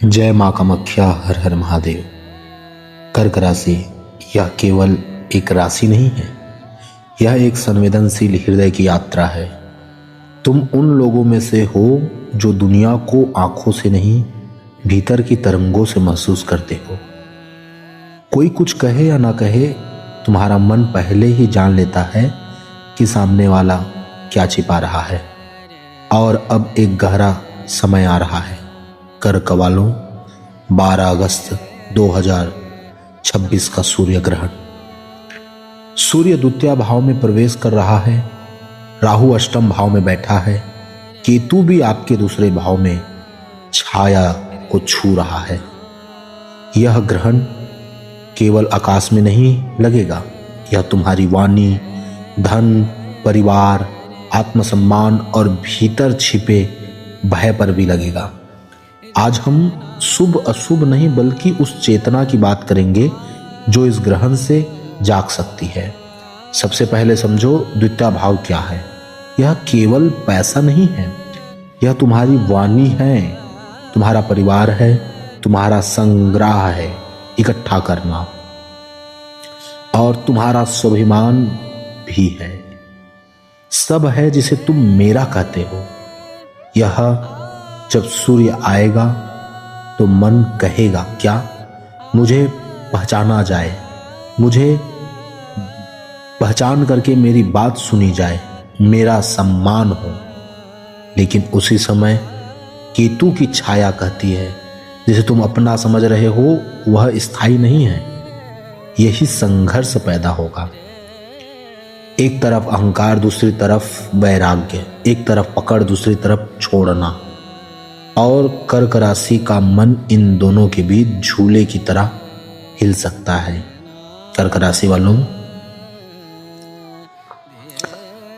जय माँ कामाख्या, हर हर महादेव। कर्क राशि यह केवल एक राशि नहीं है, यह एक संवेदनशील हृदय की यात्रा है। तुम उन लोगों में से हो जो दुनिया को आंखों से नहीं, भीतर की तरंगों से महसूस करते हो। कोई कुछ कहे या ना कहे, तुम्हारा मन पहले ही जान लेता है कि सामने वाला क्या छिपा रहा है। और अब एक गहरा समय आ रहा है। कर्क वालों, 12 अगस्त 2026 का सूर्य ग्रहण। सूर्य द्वितीय भाव में प्रवेश कर रहा है, राहु अष्टम भाव में बैठा है, केतु भी आपके दूसरे भाव में छाया को छू रहा है। यह ग्रहण केवल आकाश में नहीं लगेगा, यह तुम्हारी वाणी, धन, परिवार, आत्मसम्मान और भीतर छिपे भय पर भी लगेगा। आज हम शुभ अशुभ नहीं बल्कि उस चेतना की बात करेंगे जो इस ग्रहण से जाग सकती है। सबसे पहले समझो द्वितीय भाव क्या है। यह केवल पैसा नहीं है, यह तुम्हारी वाणी है, तुम्हारा परिवार है, तुम्हारा संग्रह है इकट्ठा करना, और तुम्हारा स्वाभिमान भी है। सब है जिसे तुम मेरा कहते हो। यह जब सूर्य आएगा तो मन कहेगा, क्या मुझे पहचाना जाए, मुझे पहचान करके मेरी बात सुनी जाए, मेरा सम्मान हो। लेकिन उसी समय केतु की छाया कहती है, जिसे तुम अपना समझ रहे हो वह स्थायी नहीं है। यही संघर्ष पैदा होगा। एक तरफ अहंकार, दूसरी तरफ वैराग्य, एक तरफ पकड़, दूसरी तरफ छोड़ना। और कर्क राशि का मन इन दोनों के बीच झूले की तरह हिल सकता है। कर्क राशि वालों,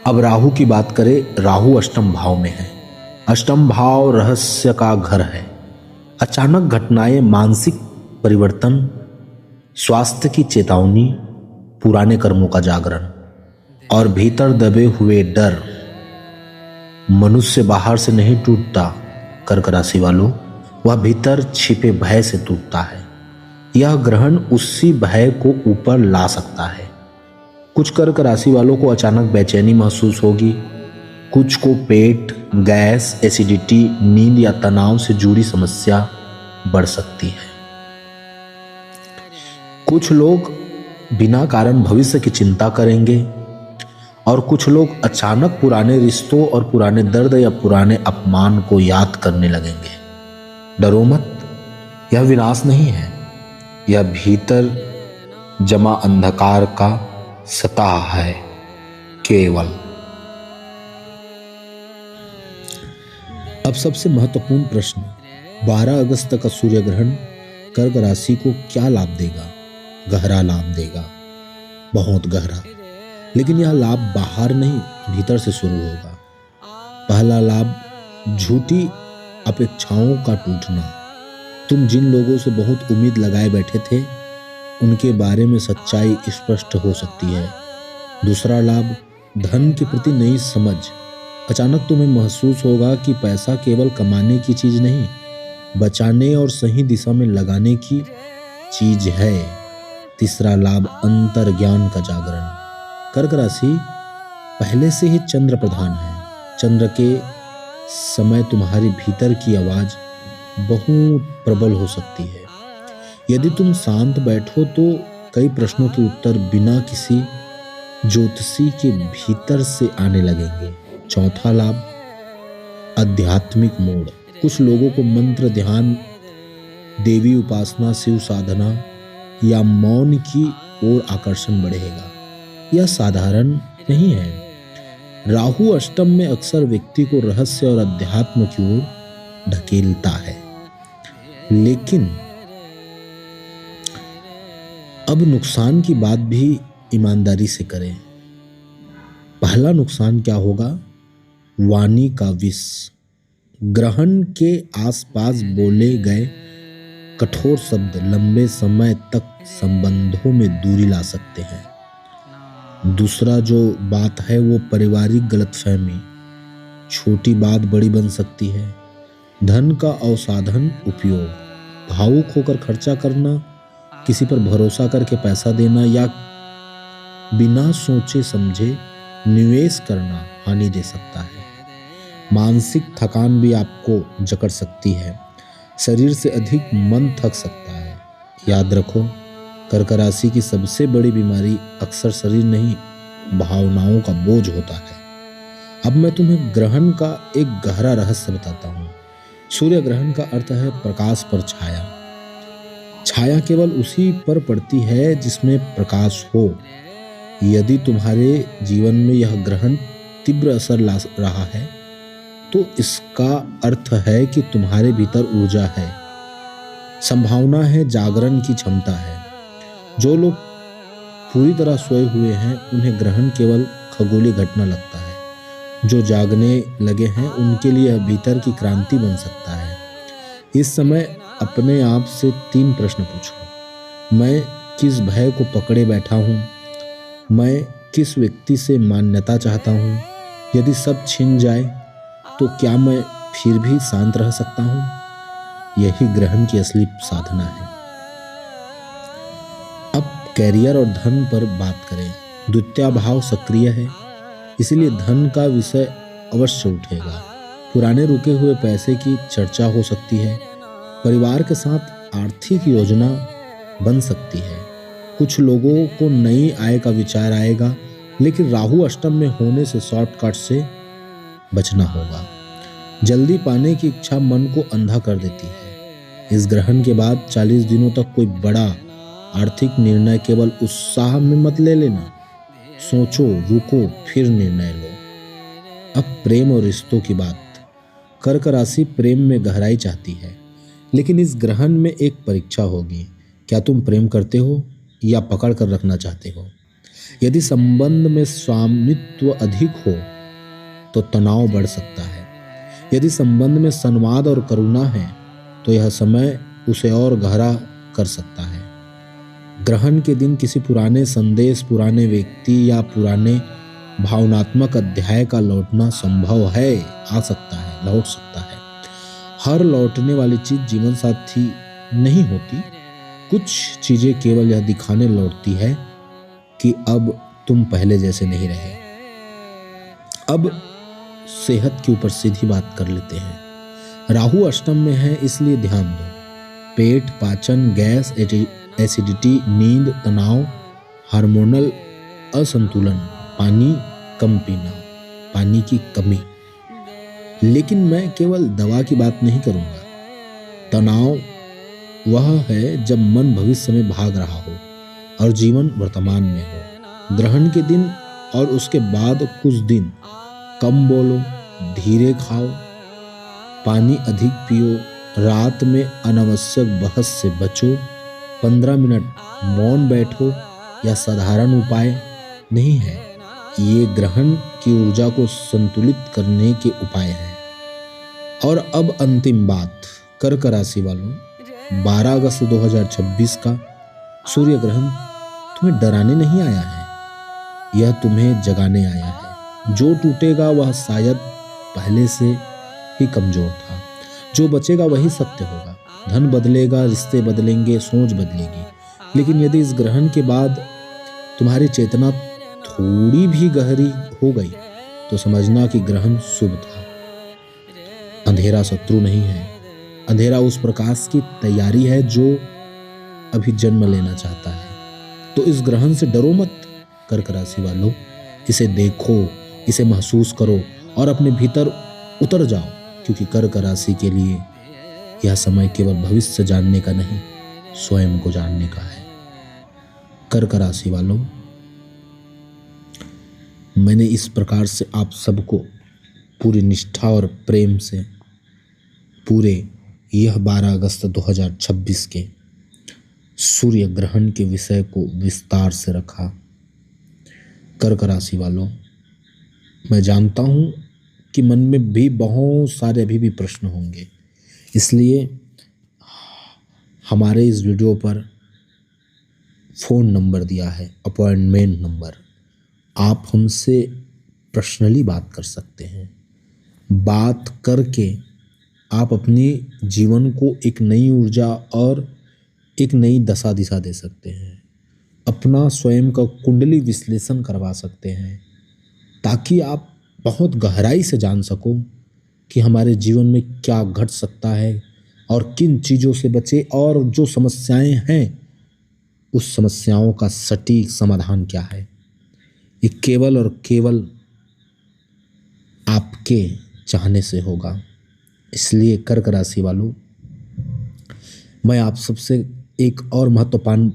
अब राहु की बात करें। राहु अष्टम भाव में है। अष्टम भाव रहस्य का घर है। अचानक घटनाएं, मानसिक परिवर्तन, स्वास्थ्य की चेतावनी, पुराने कर्मों का जागरण और भीतर दबे हुए डर। मनुष्य बाहर से नहीं टूटता कर्क राशि वालों, वह भीतर छिपे भय से टूटता है। यह ग्रहण उसी भय को ऊपर ला सकता है। कुछ कर्क राशि वालों को अचानक बेचैनी महसूस होगी, कुछ को पेट, गैस, एसिडिटी, नींद या तनाव से जुड़ी समस्या बढ़ सकती है। कुछ लोग बिना कारण भविष्य की चिंता करेंगे और कुछ लोग अचानक पुराने रिश्तों और पुराने दर्द या पुराने अपमान को याद करने लगेंगे। डरो मत, यह विनाश नहीं है, यह भीतर जमा अंधकार का सताह है केवल। अब सबसे महत्वपूर्ण प्रश्न, 12 अगस्त का सूर्य ग्रहण कर्क राशि को क्या लाभ देगा? गहरा लाभ देगा, बहुत गहरा। लेकिन यह लाभ बाहर नहीं, भीतर से शुरू होगा। पहला लाभ, झूठी अपेक्षाओं का टूटना। तुम जिन लोगों से बहुत उम्मीद लगाए बैठे थे, उनके बारे में सच्चाई स्पष्ट हो सकती है। दूसरा लाभ, धन के प्रति नई समझ। अचानक तुम्हें महसूस होगा कि पैसा केवल कमाने की चीज नहीं, बचाने और सही दिशा में लगाने की चीज है। तीसरा लाभ, अंतर्ज्ञान का जागरण। कर्क राशि पहले से ही चंद्र प्रधान है। चंद्र के समय तुम्हारी भीतर की आवाज बहुत प्रबल हो सकती है। यदि तुम शांत बैठो तो कई प्रश्नों के उत्तर बिना किसी ज्योतिषी के भीतर से आने लगेंगे। चौथा लाभ, आध्यात्मिक मोड़। कुछ लोगों को मंत्र, ध्यान, देवी उपासना, शिव साधना या मौन की ओर आकर्षण बढ़ेगा। यह साधारण नहीं है। राहु अष्टम में अक्सर व्यक्ति को रहस्य और अध्यात्म की ओर ढकेलता है। लेकिन अब नुकसान की बात भी ईमानदारी से करें। पहला नुकसान क्या होगा? वाणी का विष। ग्रहण के आसपास बोले गए कठोर शब्द लंबे समय तक संबंधों में दूरी ला सकते हैं। दूसरा जो बात है वो पारिवारिक गलतफहमी। छोटी बात बड़ी बन सकती है। धन का असाधन उपयोग। भावुक होकर खर्चा करना, किसी पर भरोसा करके पैसा देना या बिना सोचे समझे निवेश करना हानि दे सकता है। मानसिक थकान भी आपको जकड़ सकती है। शरीर से अधिक मन थक सकता है। याद रखो, कर्क राशि की सबसे बड़ी बीमारी अक्सर शरीर नहीं, भावनाओं का बोझ होता है। अब मैं तुम्हें ग्रहण का एक गहरा रहस्य बताता हूँ। सूर्य ग्रहण का अर्थ है प्रकाश पर छाया। छाया केवल उसी पर पड़ती है जिसमें प्रकाश हो। यदि तुम्हारे जीवन में यह ग्रहण तीव्र असर ला रहा है तो इसका अर्थ है कि तुम्हारे भीतर ऊर्जा है, संभावना है, जागरण की क्षमता है। जो लोग पूरी तरह सोए हुए हैं उन्हें ग्रहण केवल खगोलीय घटना लगता है। जो जागने लगे हैं उनके लिए यह भीतर की क्रांति बन सकता है। इस समय अपने आप से 3 प्रश्न पूछो। मैं किस भय को पकड़े बैठा हूँ? मैं किस व्यक्ति से मान्यता चाहता हूँ? यदि सब छिन जाए तो क्या मैं फिर भी शांत रह सकता हूँ? यही ग्रहण की असली साधना है। अब कैरियर और धन पर बात करें। द्वितीय भाव सक्रिय है, इसलिए धन का विषय अवश्य उठेगा। पुराने रुके हुए पैसे की चर्चा हो सकती है। परिवार के साथ आर्थिक योजना बन सकती है। कुछ लोगों को नई आय का विचार आएगा, लेकिन राहु अष्टम में होने से शॉर्टकट से बचना होगा। जल्दी पाने की इच्छा मन को अंधा कर देती है। इस ग्रहण के बाद 40 दिनों तक कोई बड़ा आर्थिक निर्णय केवल उत्साह में मत ले लेना। सोचो, रुको, फिर निर्णय लो। अब प्रेम और रिश्तों की बात। कर्क राशि प्रेम में गहराई चाहती है, लेकिन इस ग्रहण में एक परीक्षा होगी। क्या तुम प्रेम करते हो या पकड़ कर रखना चाहते हो? यदि संबंध में स्वामित्व अधिक हो तो तनाव बढ़ सकता है। यदि संबंध में संवाद और करुणा है तो यह समय उसे और गहरा कर सकता है। ग्रहण के दिन किसी पुराने संदेश, पुराने व्यक्ति या पुराने भावनात्मक अध्याय का लौटना संभव है, आ सकता है, लौट सकता है। हर लौटने वाली चीज जीवन साथी नहीं होती। कुछ चीजें केवल यह दिखाने लौटती है कि अब तुम पहले जैसे नहीं रहे। अब सेहत के ऊपर सीधी बात कर लेते हैं। राहु अष्टम में है, इसलिए ध्यान दो। पेट, पाचन, गैस, एसिडिटी, नींद, तनाव, हार्मोनल असंतुलन, पानी कम पीना, पानी की कमी। लेकिन मैं केवल दवा की बात नहीं करूंगा। तनाव वह है जब मन भविष्य में भाग रहा हो और जीवन वर्तमान में हो। ग्रहण के दिन और उसके बाद कुछ दिन कम बोलो, धीरे खाओ, पानी अधिक पियो, रात में अनावश्यक बहस से बचो, 15 मिनट मौन बैठो या साधारण उपाय नहीं है। ये ग्रहण की ऊर्जा को संतुलित करने के उपाय हैं। और अब अंतिम बात, कर्क राशि वालों, 12 अगस्त 2026 का सूर्य ग्रहण तुम्हें डराने नहीं आया है, यह तुम्हें जगाने आया है। जो टूटेगा वह शायद पहले से ही कमजोर था। जो बचेगा वही सत्य होगा। धन बदलेगा, रिश्ते बदलेंगे, सोच बदलेगी। लेकिन यदि इस ग्रहण के बाद तुम्हारी चेतना थोड़ी भी गहरी हो गई तो समझना कि ग्रहण शुभ था। अंधेरा शत्रु नहीं है। अंधेरा उस प्रकाश की तैयारी है जो अभी जन्म लेना चाहता है। तो इस ग्रहण से डरो मत कर्क राशि वालों। इसे देखो, इसे महसूस करो और अपने भीतर उतर जाओ, क्योंकि कर्क राशि के लिए यह समय केवल भविष्य जानने का नहीं, स्वयं को जानने का है। कर्क राशि वालों, मैंने इस प्रकार से आप सबको पूरी निष्ठा और प्रेम से पूरे यह 12 अगस्त 2026 के सूर्य ग्रहण के विषय को विस्तार से रखा। कर्क राशि वालों, मैं जानता हूँ कि मन में भी बहुत सारे अभी भी प्रश्न होंगे, इसलिए हमारे इस वीडियो पर फ़ोन नंबर दिया है, अपॉइंटमेंट नंबर। आप हमसे पर्सनली बात कर सकते हैं। बात करके आप अपने जीवन को एक नई ऊर्जा और एक नई दशा दिशा दे सकते हैं। अपना स्वयं का कुंडली विश्लेषण करवा सकते हैं ताकि आप बहुत गहराई से जान सको कि हमारे जीवन में क्या घट सकता है और किन चीज़ों से बचे, और जो समस्याएं हैं उस समस्याओं का सटीक समाधान क्या है। ये केवल और केवल आपके चाहने से होगा। इसलिए कर्क राशि वालों, मैं आप सबसे एक और महत्वपूर्ण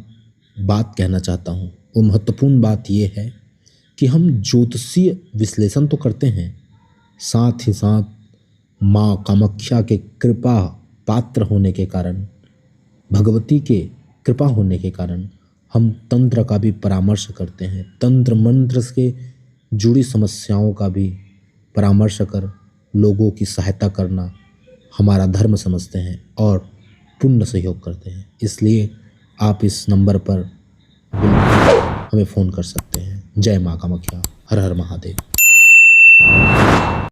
बात कहना चाहता हूँ। वो महत्वपूर्ण बात ये है कि हम ज्योतिषीय विश्लेषण तो करते हैं, साथ ही साथ माँ कामाख्या के कृपा पात्र होने के कारण, भगवती के कृपा होने के कारण हम तंत्र का भी परामर्श करते हैं। तंत्र मंत्र से जुड़ी समस्याओं का भी परामर्श कर लोगों की सहायता करना हमारा धर्म समझते हैं और पुण्य सहयोग करते हैं। इसलिए आप इस नंबर पर हमें फ़ोन कर सकते हैं। जय माँ कामाख्या, हर हर महादेव।